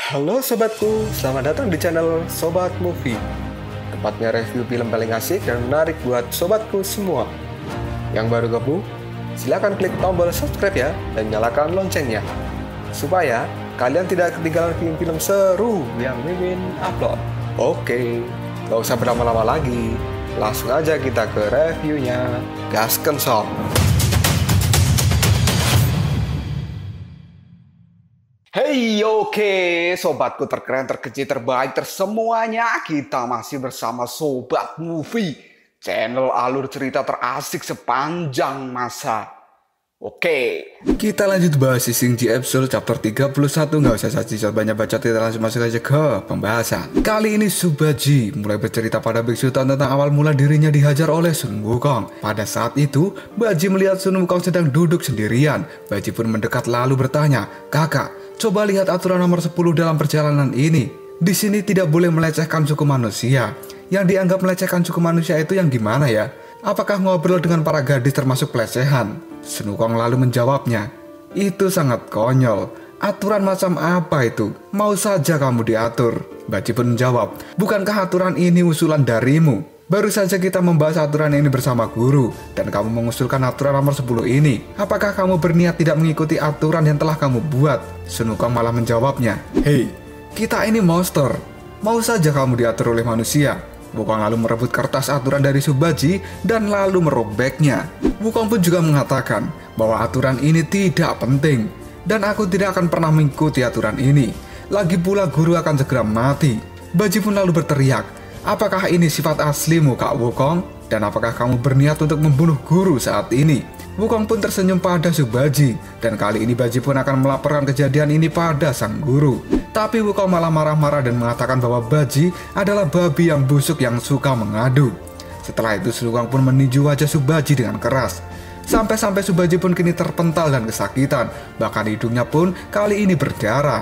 Halo sobatku, selamat datang di channel Sobat Movie. Tempatnya review film paling asik dan menarik buat sobatku semua. Yang baru gabung, silahkan klik tombol subscribe ya dan nyalakan loncengnya, supaya kalian tidak ketinggalan film-film seru yang Mimin upload. Oke, gak usah berlama-lama lagi, langsung aja kita ke reviewnya. Gasken sob. Hey, oke, sobatku terkeren, terkecil, terbaik, tersemuanya. Kita masih bersama Sobat Movie, channel alur cerita terasik sepanjang masa. Oke, kita lanjut bahas Sising Ji episode chapter 31. Nggak usah saja banyak bacot, kita langsung masuk aja ke pembahasan. Kali ini Subaji mulai bercerita pada Biksu tentang awal mula dirinya dihajar oleh Sun Wukong. Pada saat itu, Baji melihat Sun Wukong sedang duduk sendirian. Baji pun mendekat lalu bertanya, "Kakak, coba lihat aturan nomor 10 dalam perjalanan ini. Di sini tidak boleh melecehkan suku manusia." Yang dianggap melecehkan suku manusia itu yang gimana ya? Apakah ngobrol dengan para gadis termasuk pelecehan? Sun Wukong lalu menjawabnya, "Itu sangat konyol. Aturan macam apa itu? Mau saja kamu diatur." Baji pun menjawab, "Bukankah aturan ini usulan darimu? Baru saja kita membahas aturan ini bersama guru, dan kamu mengusulkan aturan nomor 10 ini. Apakah kamu berniat tidak mengikuti aturan yang telah kamu buat?" Sun Wukong malah menjawabnya, "Hei, kita ini monster. Mau saja kamu diatur oleh manusia." Wukong lalu merebut kertas aturan dari Subaji dan lalu merobeknya. Wukong pun juga mengatakan bahwa aturan ini tidak penting, dan aku tidak akan pernah mengikuti aturan ini. Lagi pula guru akan segera mati. Baji pun lalu berteriak, "Apakah ini sifat aslimu, Kak Wukong? Dan apakah kamu berniat untuk membunuh guru saat ini?" Wukong pun tersenyum pada Subaji, dan kali ini Baji pun akan melaporkan kejadian ini pada sang guru. Tapi Wukong malah marah-marah dan mengatakan bahwa Baji adalah babi yang busuk yang suka mengadu. Setelah itu Wukong pun meninju wajah Subaji dengan keras. Sampai-sampai Subaji pun kini terpental dan kesakitan, bahkan hidungnya pun kali ini berdarah.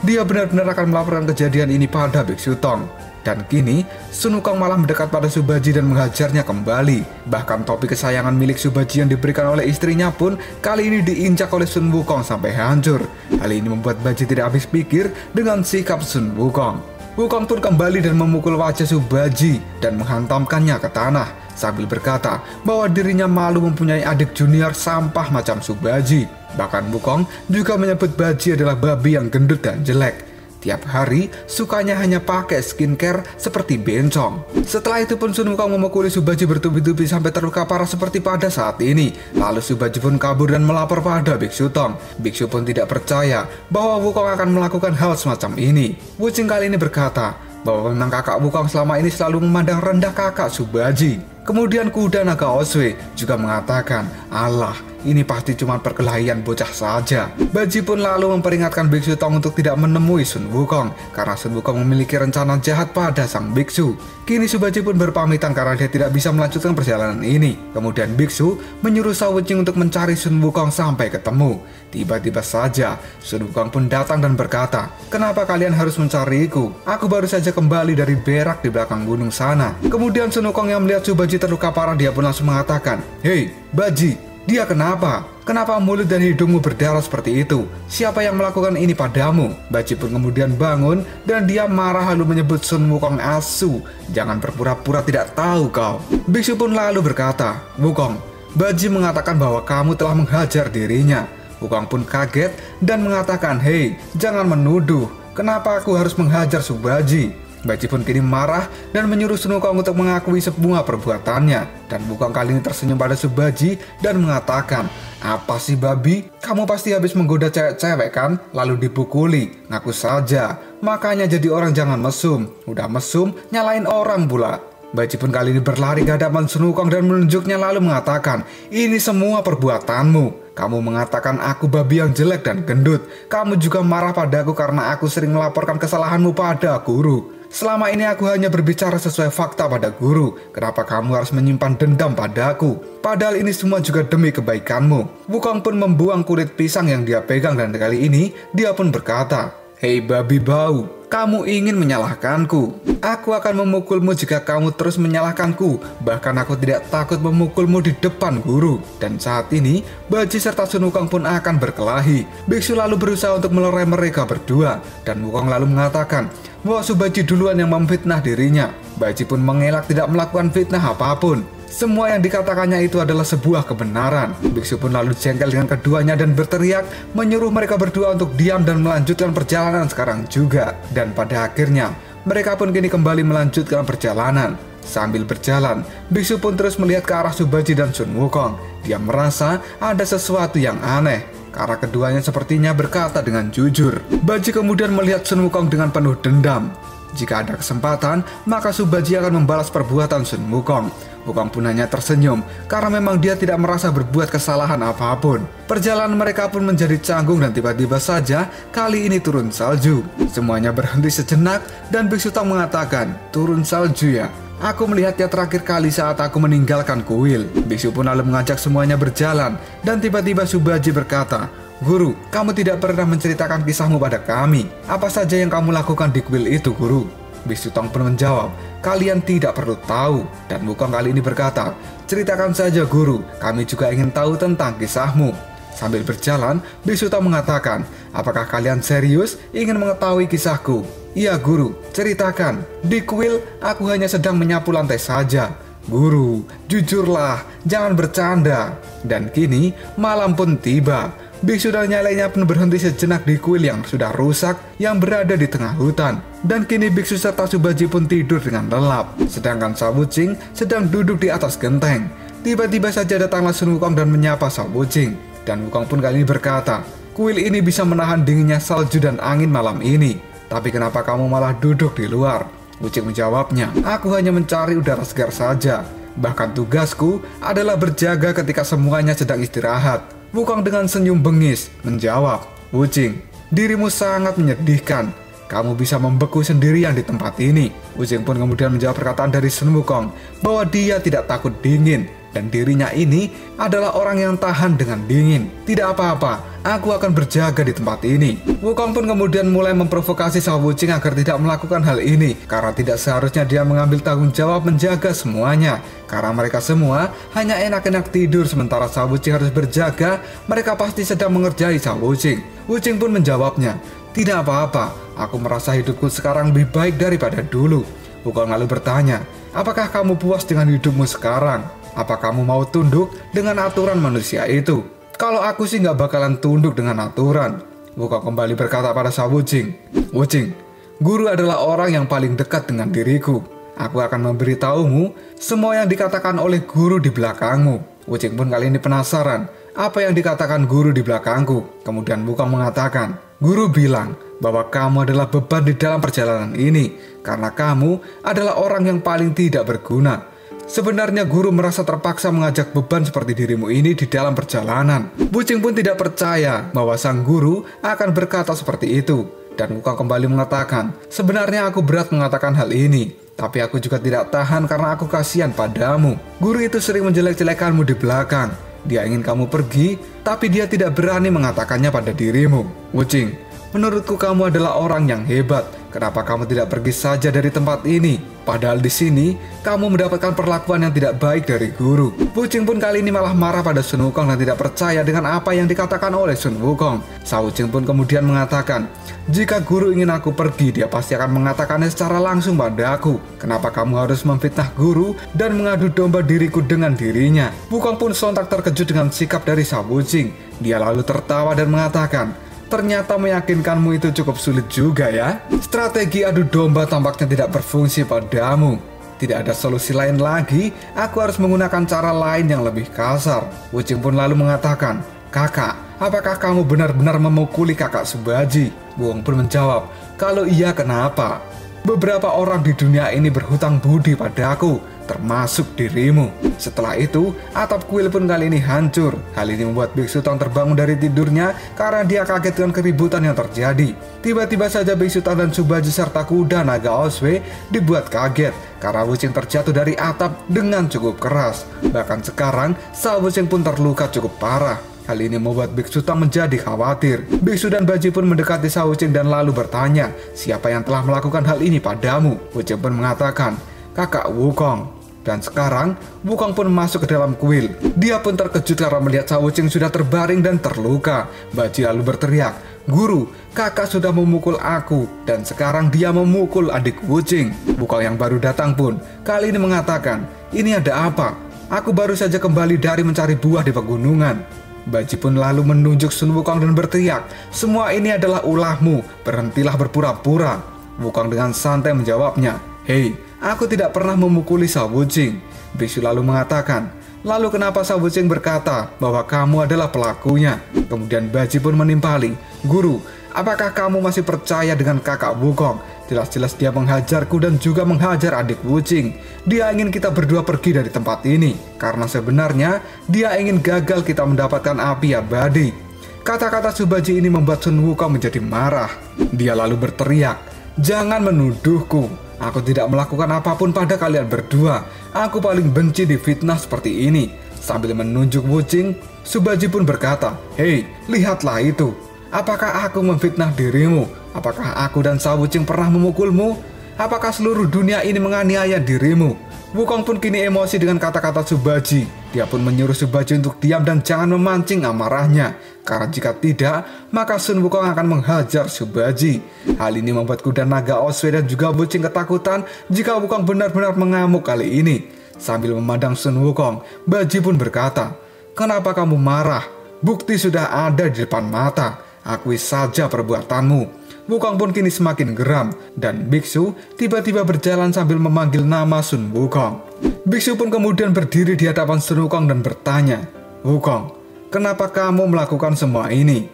Dia benar-benar akan melaporkan kejadian ini pada Biksu Tong. Dan kini, Sun Wukong malah mendekat pada Subaji dan menghajarnya kembali. Bahkan topi kesayangan milik Subaji yang diberikan oleh istrinya pun kali ini diinjak oleh Sun Wukong sampai hancur. Hal ini membuat Baji tidak habis pikir dengan sikap Sun Wukong. Wukong pun kembali dan memukul wajah Subaji dan menghantamkannya ke tanah, sambil berkata bahwa dirinya malu mempunyai adik junior sampah macam Subaji. Bahkan Wukong juga menyebut Baji adalah babi yang gendut dan jelek. Tiap hari, sukanya hanya pakai skincare seperti bencong. Setelah itu pun Sun Wukong memukuli Subaji bertubi-tubi sampai terluka parah seperti pada saat ini. Lalu Subaji pun kabur dan melapor pada Biksu Tong. Biksu pun tidak percaya bahwa Wukong akan melakukan hal semacam ini. Wucing kali ini berkata bahwa memang kakak Wukong selama ini selalu memandang rendah kakak Subaji. Kemudian kuda naga Oswe juga mengatakan, "Allah, ini pasti cuma perkelahian bocah saja." Baji pun lalu memperingatkan Biksu Tong untuk tidak menemui Sun Wukong, karena Sun Wukong memiliki rencana jahat pada sang biksu. Kini Subaji pun berpamitan karena dia tidak bisa melanjutkan perjalanan ini. Kemudian biksu menyuruh Shao-Wucing untuk mencari Sun Wukong sampai ketemu. Tiba-tiba saja Sun Wukong pun datang dan berkata, "Kenapa kalian harus mencariku? Aku baru saja kembali dari berak di belakang gunung sana." Kemudian Sun Wukong yang melihat Subaji terluka parah, dia pun langsung mengatakan, "Hei, Baji, dia kenapa? Kenapa mulut dan hidungmu berdarah seperti itu? Siapa yang melakukan ini padamu?" Baji pun kemudian bangun dan dia marah lalu menyebut Sun Wukong asu. "Jangan berpura-pura tidak tahu kau." Biksu pun lalu berkata, "Wukong, Baji mengatakan bahwa kamu telah menghajar dirinya." Wukong pun kaget dan mengatakan, "Hei, jangan menuduh. Kenapa aku harus menghajar Subaji?" Baji pun kini marah dan menyuruh Sun Wukong untuk mengakui semua perbuatannya. Dan Wukong kali ini tersenyum pada Subaji dan mengatakan, "Apa sih babi? Kamu pasti habis menggoda cewek-cewek kan? Lalu dipukuli. Ngaku saja. Makanya jadi orang jangan mesum. Udah mesum, nyalain orang pula." Baji pun kali ini berlari ke hadapan Sun Wukong dan menunjuknya lalu mengatakan, "Ini semua perbuatanmu. Kamu mengatakan aku babi yang jelek dan gendut. Kamu juga marah padaku karena aku sering melaporkan kesalahanmu pada guru. Selama ini aku hanya berbicara sesuai fakta pada guru. Kenapa kamu harus menyimpan dendam padaku? Padahal ini semua juga demi kebaikanmu." Wukong pun membuang kulit pisang yang dia pegang dan kali ini dia pun berkata, Hei babi bau, kamu ingin menyalahkanku? Aku akan memukulmu jika kamu terus menyalahkanku. Bahkan aku tidak takut memukulmu di depan guru. Dan saat ini, Baji serta Sun Wukong pun akan berkelahi. Biksu lalu berusaha untuk melerai mereka berdua. Dan Wukong lalu mengatakan bahwa Subaji duluan yang memfitnah dirinya. Baji pun mengelak tidak melakukan fitnah apapun. Semua yang dikatakannya itu adalah sebuah kebenaran. Biksu pun lalu jengkel dengan keduanya dan berteriak menyuruh mereka berdua untuk diam dan melanjutkan perjalanan sekarang juga. Dan pada akhirnya mereka pun kini kembali melanjutkan perjalanan. Sambil berjalan, Biksu pun terus melihat ke arah Subaji dan Sun Wukong. Dia merasa ada sesuatu yang aneh karena keduanya sepertinya berkata dengan jujur. Baji kemudian melihat Sun Wukong dengan penuh dendam. Jika ada kesempatan, maka Subaji akan membalas perbuatan Sun Wukong. Wukong pun hanya tersenyum karena memang dia tidak merasa berbuat kesalahan apapun. Perjalanan mereka pun menjadi canggung dan tiba-tiba saja kali ini turun salju. Semuanya berhenti sejenak dan Biksu Tang mengatakan, "Turun salju ya? Aku melihatnya terakhir kali saat aku meninggalkan kuil." Biksu pun lalu mengajak semuanya berjalan dan tiba-tiba Subaji berkata, "Guru, kamu tidak pernah menceritakan kisahmu pada kami. Apa saja yang kamu lakukan di kuil itu, Guru?" Biksu Tang pun menjawab, "Kalian tidak perlu tahu." Dan Wukong kali ini berkata, "Ceritakan saja, Guru. Kami juga ingin tahu tentang kisahmu." Sambil berjalan, Biksu Tang mengatakan, "Apakah kalian serius ingin mengetahui kisahku?" "Iya, Guru. Ceritakan. Di kuil, aku hanya sedang menyapu lantai saja." "Guru, jujurlah. Jangan bercanda." Dan kini, malam pun tiba. Biksu dan yang lainnya pun berhenti sejenak di kuil yang sudah rusak yang berada di tengah hutan. Dan kini Biksu serta Subaji pun tidur dengan lelap. Sedangkan Sha Wuqing sedang duduk di atas genteng. Tiba-tiba saja datanglah Sun Wukong dan menyapa Sha Wuqing. Dan Wukong pun kali ini berkata, "Kuil ini bisa menahan dinginnya salju dan angin malam ini. Tapi kenapa kamu malah duduk di luar?" Wuqing menjawabnya, "Aku hanya mencari udara segar saja. Bahkan tugasku adalah berjaga ketika semuanya sedang istirahat." Wukong dengan senyum bengis menjawab, "Wuqing, dirimu sangat menyedihkan. Kamu bisa membeku sendirian di tempat ini." Wuqing pun kemudian menjawab perkataan dari Sun Wukong bahwa dia tidak takut dingin dan dirinya ini adalah orang yang tahan dengan dingin. "Tidak apa-apa, aku akan berjaga di tempat ini." Wukong pun kemudian mulai memprovokasi Sha Wuqing agar tidak melakukan hal ini karena tidak seharusnya dia mengambil tanggung jawab menjaga semuanya. Karena mereka semua hanya enak-enak tidur sementara Sha Wuqing harus berjaga, mereka pasti sedang mengerjai Sha Wuqing. Wuqing pun menjawabnya, "Tidak apa-apa, aku merasa hidupku sekarang lebih baik daripada dulu." Wukong lalu bertanya, "Apakah kamu puas dengan hidupmu sekarang? Apa kamu mau tunduk dengan aturan manusia itu?" "Kalau aku sih nggak bakalan tunduk dengan aturan." Wukong kembali berkata pada Sha Wuqing, "Wuqing, guru adalah orang yang paling dekat dengan diriku. Aku akan memberitahumu semua yang dikatakan oleh guru di belakangmu." Wuqing pun kali ini penasaran, apa yang dikatakan guru di belakangku. Kemudian Wukong mengatakan, "Guru bilang bahwa kamu adalah beban di dalam perjalanan ini, karena kamu adalah orang yang paling tidak berguna. Sebenarnya guru merasa terpaksa mengajak beban seperti dirimu ini di dalam perjalanan." Wuqing pun tidak percaya bahwa sang guru akan berkata seperti itu. Dan Wukong kembali mengatakan, "Sebenarnya aku berat mengatakan hal ini, tapi aku juga tidak tahan karena aku kasihan padamu. Guru itu sering menjelek-jelekanmu di belakang. Dia ingin kamu pergi, tapi dia tidak berani mengatakannya pada dirimu. Wuqing, menurutku kamu adalah orang yang hebat. Kenapa kamu tidak pergi saja dari tempat ini? Padahal di sini, kamu mendapatkan perlakuan yang tidak baik dari guru." Wuqing pun kali ini malah marah pada Sun Wukong dan tidak percaya dengan apa yang dikatakan oleh Sun Wukong. Sha Wuqing pun kemudian mengatakan, "Jika guru ingin aku pergi, dia pasti akan mengatakannya secara langsung pada aku. Kenapa kamu harus memfitnah guru dan mengadu domba diriku dengan dirinya?" Wukong pun sontak terkejut dengan sikap dari Sha Wuqing. Dia lalu tertawa dan mengatakan, "Ternyata meyakinkanmu itu cukup sulit juga ya. Strategi adu domba tampaknya tidak berfungsi padamu. Tidak ada solusi lain lagi, aku harus menggunakan cara lain yang lebih kasar." Wuqing pun lalu mengatakan, "Kakak, apakah kamu benar-benar memukuli kakak Subaji?" Wukong pun menjawab, "Kalau iya kenapa? Beberapa orang di dunia ini berhutang budi padaku, termasuk dirimu." Setelah itu, atap kuil pun kali ini hancur. Hal ini membuat Biksu Tang terbangun dari tidurnya karena dia kaget dengan keributan yang terjadi. Tiba-tiba saja Biksu Tang dan Subaji serta kuda naga Oswe dibuat kaget karena Wuqing terjatuh dari atap dengan cukup keras. Bahkan sekarang, Sha Wuqing pun terluka cukup parah. Hal ini membuat Biksu Tong menjadi khawatir. Biksu dan Baji pun mendekati Shao Wuching dan lalu bertanya, siapa yang telah melakukan hal ini padamu? Wuching pun mengatakan, kakak Wukong. Dan sekarang Wukong pun masuk ke dalam kuil. Dia pun terkejut karena melihat Shao Wuching sudah terbaring dan terluka. Baji lalu berteriak, guru, kakak sudah memukul aku dan sekarang dia memukul adik Wuching. Wukong yang baru datang pun kali ini mengatakan, ini ada apa? Aku baru saja kembali dari mencari buah di pegunungan. Baji pun lalu menunjuk Sun Wukong dan berteriak, semua ini adalah ulahmu, berhentilah berpura-pura. Wukong dengan santai menjawabnya, hei, aku tidak pernah memukuli Shao Wuching. Biksu lalu mengatakan, lalu kenapa Shao Wuching berkata bahwa kamu adalah pelakunya? Kemudian Baji pun menimpali, guru, apakah kamu masih percaya dengan kakak Wukong? Jelas-jelas dia menghajarku dan juga menghajar adik Wuching. Dia ingin kita berdua pergi dari tempat ini, karena sebenarnya dia ingin gagal kita mendapatkan api abadi. Kata-kata Subaji ini membuat Sun Wukong menjadi marah. Dia lalu berteriak, jangan menuduhku. Aku tidak melakukan apapun pada kalian berdua. Aku paling benci difitnah seperti ini. Sambil menunjuk Wuching, Subaji pun berkata, hei, lihatlah itu. Apakah aku memfitnah dirimu? Apakah aku dan Shao Wuching pernah memukulmu? Apakah seluruh dunia ini menganiaya dirimu? Wukong pun kini emosi dengan kata-kata Subaji. Dia pun menyuruh Subaji untuk diam dan jangan memancing amarahnya. Karena jika tidak, maka Sun Wukong akan menghajar Subaji. Hal ini membuat kuda naga Osway dan juga Wuching ketakutan jika Wukong benar-benar mengamuk kali ini. Sambil memandang Sun Wukong, Baji pun berkata, kenapa kamu marah? Bukti sudah ada di depan mata. Akui saja perbuatanmu. Wukong pun kini semakin geram dan Biksu tiba-tiba berjalan sambil memanggil nama Sun Wukong. Biksu pun kemudian berdiri di hadapan Sun Wukong dan bertanya, Wukong, kenapa kamu melakukan semua ini?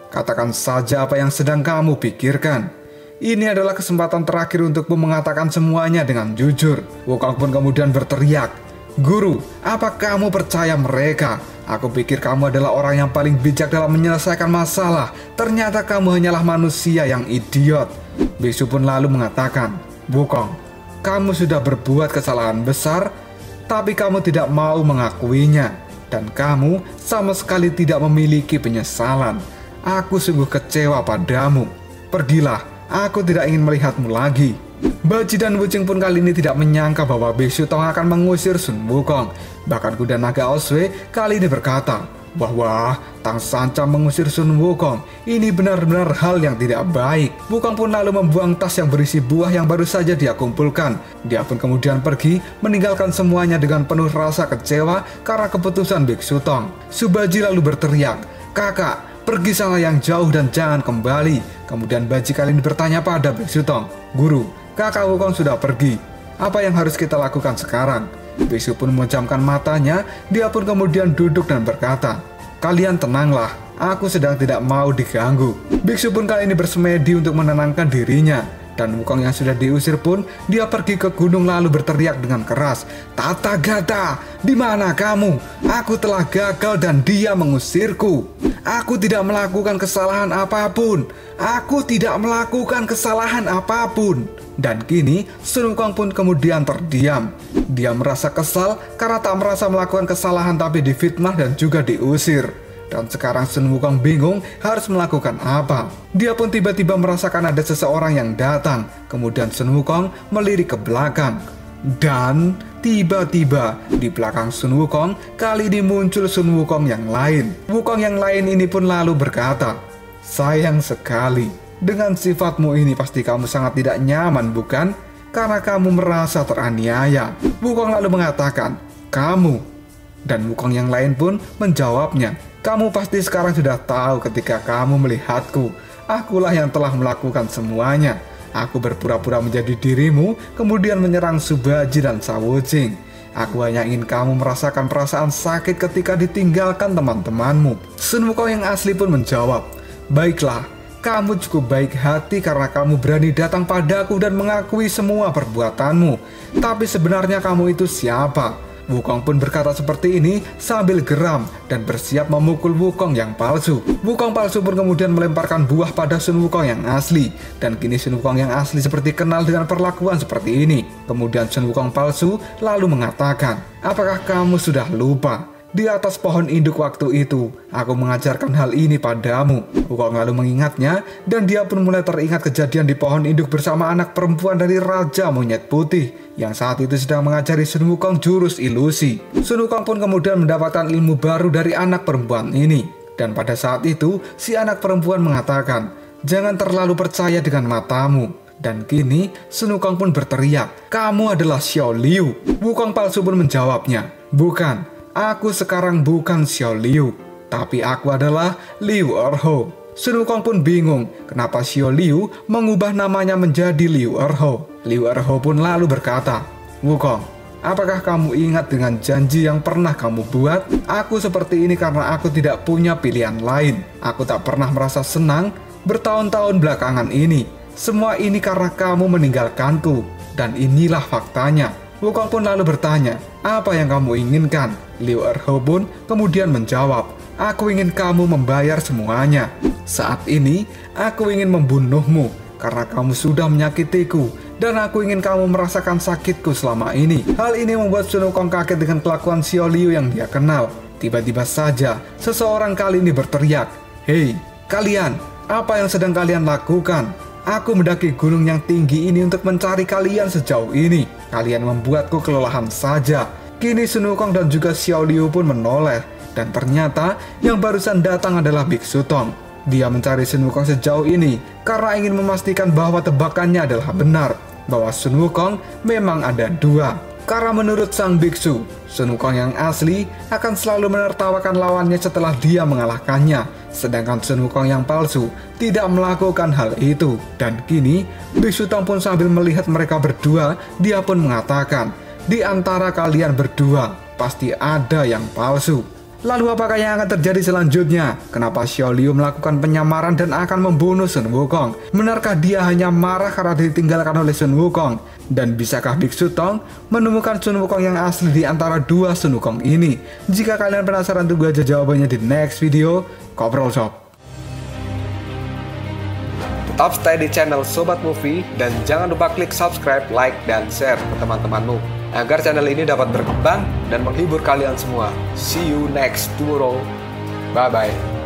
Katakan saja apa yang sedang kamu pikirkan. Ini adalah kesempatan terakhir untukmu mengatakan semuanya dengan jujur. Wukong pun kemudian berteriak, guru, apa kamu percaya mereka? Aku pikir kamu adalah orang yang paling bijak dalam menyelesaikan masalah. Ternyata kamu hanyalah manusia yang idiot. Biksu pun lalu mengatakan, Wukong, kamu sudah berbuat kesalahan besar, tapi kamu tidak mau mengakuinya. Dan kamu sama sekali tidak memiliki penyesalan. Aku sungguh kecewa padamu. Pergilah, aku tidak ingin melihatmu lagi. Baji dan Wuching pun kali ini tidak menyangka bahwa Biksu Tong akan mengusir Sun Wukong. Bahkan kuda naga Osway kali ini berkata bahwa Tang Sanca mengusir Sun Wukong. Ini benar-benar hal yang tidak baik. Wukong pun lalu membuang tas yang berisi buah yang baru saja dia kumpulkan. Dia pun kemudian pergi meninggalkan semuanya dengan penuh rasa kecewa karena keputusan Biksu Tong. Subaji lalu berteriak, kakak, pergi sana yang jauh dan jangan kembali. Kemudian Baji kali ini bertanya pada Biksu Tong, guru, kakak Wukong sudah pergi. Apa yang harus kita lakukan sekarang? Biksu pun memejamkan matanya. Dia pun kemudian duduk dan berkata, kalian tenanglah, aku sedang tidak mau diganggu. Biksu pun kali ini bersemedi untuk menenangkan dirinya. Dan Wukong yang sudah diusir pun dia pergi ke gunung lalu berteriak dengan keras, Tathagata, di mana kamu? Aku telah gagal dan dia mengusirku. Aku tidak melakukan kesalahan apapun. Aku tidak melakukan kesalahan apapun. Dan kini Sun Wukong pun kemudian terdiam. Dia merasa kesal karena tak merasa melakukan kesalahan tapi difitnah dan juga diusir. Dan sekarang Sun Wukong bingung harus melakukan apa. Dia pun tiba-tiba merasakan ada seseorang yang datang. Kemudian Sun Wukong melirik ke belakang. Dan tiba-tiba di belakang Sun Wukong kali ini muncul Sun Wukong yang lain. Wukong yang lain ini pun lalu berkata, sayang sekali, dengan sifatmu ini pasti kamu sangat tidak nyaman bukan? Karena kamu merasa teraniaya. Wukong lalu mengatakan, kamu. Dan Wukong yang lain pun menjawabnya, kamu pasti sekarang sudah tahu ketika kamu melihatku. Akulah yang telah melakukan semuanya. Aku berpura-pura menjadi dirimu, kemudian menyerang Subaji dan Shao Wuching. Aku hanya ingin kamu merasakan perasaan sakit ketika ditinggalkan teman-temanmu. Sun Wukong yang asli pun menjawab, baiklah, kamu cukup baik hati karena kamu berani datang padaku dan mengakui semua perbuatanmu. Tapi sebenarnya kamu itu siapa? Wukong pun berkata seperti ini sambil geram dan bersiap memukul Wukong yang palsu. Wukong palsu pun kemudian melemparkan buah pada Sun Wukong yang asli. Dan kini Sun Wukong yang asli seperti kenal dengan perlakuan seperti ini. Kemudian Sun Wukong palsu lalu mengatakan, apakah kamu sudah lupa? Di atas pohon induk waktu itu, aku mengajarkan hal ini padamu. Wukong lalu mengingatnya, dan dia pun mulai teringat kejadian di pohon induk bersama anak perempuan dari Raja Monyet Putih, yang saat itu sedang mengajari Sun Wukong jurus ilusi. Sun Wukong pun kemudian mendapatkan ilmu baru dari anak perempuan ini. Dan pada saat itu, si anak perempuan mengatakan, "Jangan terlalu percaya dengan matamu." Dan kini, Sun Wukong pun berteriak, "Kamu adalah Xiao Liu." Wukong palsu pun menjawabnya, "Bukan. Aku sekarang bukan Xiao Liu, tapi aku adalah Liu Erho." Sun Wukong pun bingung kenapa Xiao Liu mengubah namanya menjadi Liu Erho. Liu Erho pun lalu berkata, "Wukong, apakah kamu ingat dengan janji yang pernah kamu buat? Aku seperti ini karena aku tidak punya pilihan lain. Aku tak pernah merasa senang bertahun-tahun belakangan ini. Semua ini karena kamu meninggalkanku, dan inilah faktanya." Wukong pun lalu bertanya, "Apa yang kamu inginkan?" Liu Erho pun kemudian menjawab, "Aku ingin kamu membayar semuanya. Saat ini, aku ingin membunuhmu karena kamu sudah menyakitiku, dan aku ingin kamu merasakan sakitku selama ini." Hal ini membuat Sun Wukong kaget dengan kelakuan Xiao Liu yang dia kenal. Tiba-tiba saja, seseorang kali ini berteriak, "Hei, kalian, apa yang sedang kalian lakukan? Aku mendaki gunung yang tinggi ini untuk mencari kalian sejauh ini. Kalian membuatku kelelahan saja." Kini Sun Wukong dan juga Xiao Liu pun menoleh, dan ternyata yang barusan datang adalah Biksu Tong. Dia mencari Sun Wukong sejauh ini karena ingin memastikan bahwa tebakannya adalah benar, bahwa Sun Wukong memang ada dua. Karena menurut sang biksu, Sun Wukong yang asli akan selalu menertawakan lawannya setelah dia mengalahkannya, sedangkan Sun Wukong yang palsu tidak melakukan hal itu. Dan kini, Biksu Tong pun sambil melihat mereka berdua, dia pun mengatakan, "Di antara kalian berdua, pasti ada yang palsu." Lalu apakah yang akan terjadi selanjutnya? Kenapa Xiao Liu melakukan penyamaran dan akan membunuh Sun Wukong? Benarkah dia hanya marah karena ditinggalkan oleh Sun Wukong? Dan bisakah Biksu Tong menemukan Sun Wukong yang asli di antara dua Sun Wukong ini? Jika kalian penasaran, tunggu aja jawabannya di next video. Koprol Shop. Tetap stay di channel Sobat Movie dan jangan lupa klik subscribe, like, dan share ke teman-temanmu agar channel ini dapat berkembang dan menghibur kalian semua. See you next tomorrow. Bye-bye.